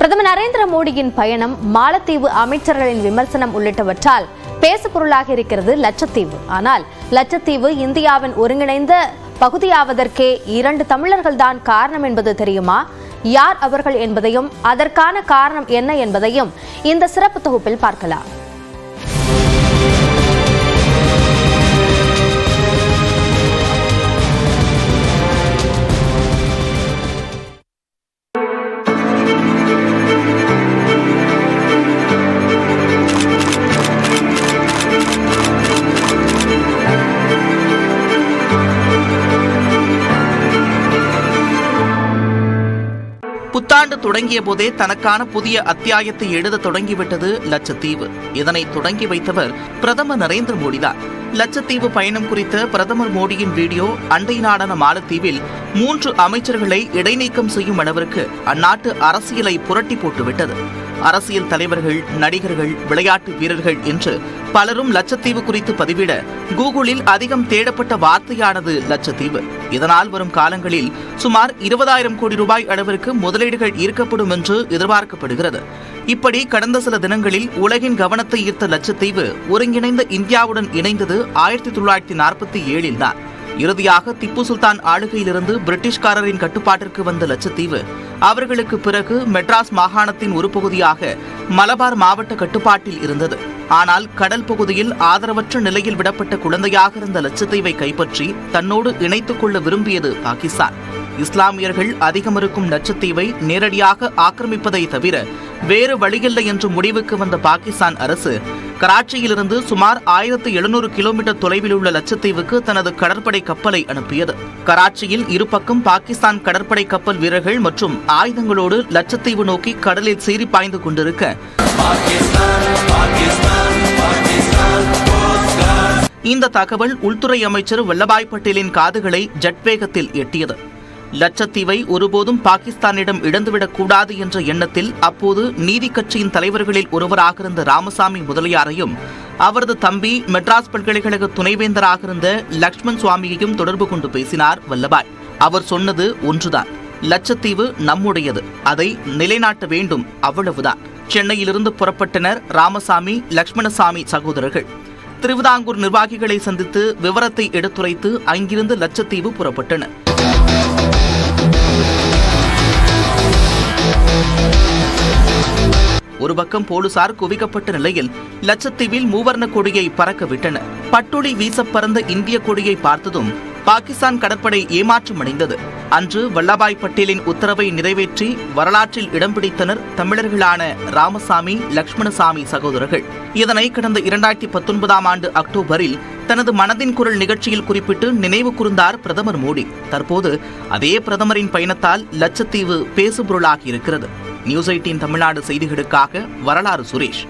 பிரதமர் நரேந்திர மோடியின் பயணம், மாலத்தீவு அமைச்சர்களின் விமர்சனம் உள்ளிட்டவற்றால் பேசுபொருளாக இருக்கிறது லட்சத்தீவு. ஆனால் லட்சத்தீவு இந்தியாவின் ஒருங்கிணைந்த பகுதியாவதற்கே 2 தமிழர்கள்தான் காரணம் என்பது தெரியுமா? யார் அவர்கள் என்பதையும் அதற்கான காரணம் என்ன என்பதையும் இந்த சிறப்பு தொகுப்பில் பார்க்கலாம். புத்தாண்டு தொடங்கிய போதே தனக்கான புதிய அத்தியாயத்தை எழுத தொடங்கிவிட்டது லட்சத்தீவு. இதனை தொடங்கி வைத்தவர் பிரதமர் நரேந்திர மோடிதான். லட்சத்தீவு பயணம் குறித்த பிரதமர் மோடியின் வீடியோ அண்டை நாடான மாலத்தீவில் 3 அமைச்சர்களை இடைநீக்கம் செய்யும் அளவிற்கு அந்நாட்டு அரசியலை புரட்டி போட்டுவிட்டது. அரசியல் தலைவர்கள், நடிகர்கள், விளையாட்டு வீரர்கள் என்று பலரும் லட்சத்தீவு குறித்து பதிவிட கூகுளில் அதிகம் தேடப்பட்ட வார்த்தையானது லட்சத்தீவு. இதனால் வரும் காலங்களில் சுமார் 20,000 கோடி ரூபாய் அளவிற்கு முதலீடுகள் ஈர்க்கப்படும் என்று எதிர்பார்க்கப்படுகிறது. இப்படி கடந்த சில தினங்களில் உலகின் கவனத்தை ஈர்த்த லட்சத்தீவு ஒருங்கிணைந்த இந்தியாவுடன் இணைந்தது 1947 தான். இறுதியாக திப்பு சுல்தான் ஆளுகையிலிருந்து பிரிட்டிஷ்காரரின் கட்டுப்பாட்டிற்கு வந்த லட்சத்தீவு அவர்களுக்கு பிறகு மெட்ராஸ் மாகாணத்தின் ஒரு பகுதியாக மலபார் மாவட்ட கட்டுப்பாட்டில் இருந்தது. ஆனால் கடல் பகுதியில் ஆதரவற்ற நிலையில் விடப்பட்ட குழந்தையாக இருந்த லட்சத்தீவை கைப்பற்றி தன்னோடு இணைத்துக் கொள்ள விரும்பியது பாகிஸ்தான். இஸ்லாமியர்கள் அதிகம் இருக்கும் லட்சத்தீவை நேரடியாக ஆக்கிரமிப்பதை தவிர வேறு வழியில்லை என்று முடிவுக்கு வந்த பாகிஸ்தான் அரசு கராச்சியிலிருந்து சுமார் 1700 கிலோமீட்டர் தொலைவில் உள்ள லட்சத்தீவுக்கு தனது கடற்படை கப்பலை அனுப்பியது. கராச்சியில் இருபக்கம் பாகிஸ்தான் கடற்படை கப்பல் வீரர்கள் மற்றும் ஆயுதங்களோடு லட்சத்தீவு நோக்கி கடலில் சீறி பாய்ந்து கொண்டிருக்க இந்த தகவல் உள்துறை அமைச்சர் வல்லபாய் பட்டேலின் காதுகளை ஜெட் வேகத்தில் எட்டியது. லட்சத்தீவை ஒருபோதும் பாகிஸ்தானிடம் இழந்துவிடக் கூடாது என்ற எண்ணத்தில் அப்போது நீதி கட்சியின் தலைவர்களில் ஒருவராக இருந்த ராமசாமி முதலியாரையும் அவரது தம்பி மெட்ராஸ் பல்கலைக்கழக துணைவேந்தராக இருந்த லக்ஷ்மண் சுவாமியையும் தொடர்பு கொண்டு பேசினார் வல்லபாய். அவர் சொன்னது ஒன்றுதான், லட்சத்தீவு நம்முடையது, அதை நிலைநாட்ட வேண்டும், அவ்வளவுதான். சென்னையிலிருந்து புறப்பட்டனர் ராமசாமி, லக்ஷ்மணசாமி சகோதரர்கள். திருவிதாங்கூர் நிர்வாகிகளை சந்தித்து விவரத்தை எடுத்துரைத்து அங்கிருந்து லட்சத்தீவு புறப்பட்டனர். ஒரு பக்கம் போலீசார் குவிக்கப்பட்ட நிலையில் லட்சத்தீவில் மூவர்ண கொடியை பறக்க விட்டனர். பட்டொளி வீச பறந்த இந்திய கொடியை பார்த்ததும் பாகிஸ்தான் கடற்படை ஏமாற்றமடைந்தது. அன்று வல்லபாய் பட்டேலின் உத்தரவை நிறைவேற்றி வரலாற்றில் இடம் பிடித்தனர் தமிழர்களான ராமசாமி, லக்ஷ்மணசாமி சகோதரர்கள். இதனை கடந்த 2019 ஆண்டு அக்டோபரில் தனது மனதின் குரல் நிகழ்ச்சியில் குறிப்பிட்டு நினைவு கூர்ந்தார் பிரதமர் மோடி. தற்போது அதே பிரதமரின் பயணத்தால் லட்சத்தீவு பேசுபொருளாகி இருக்கிறது. நியூஸ் 18 தமிழ்நாடு செய்திகளுக்காக வரலாறு சுரேஷ்.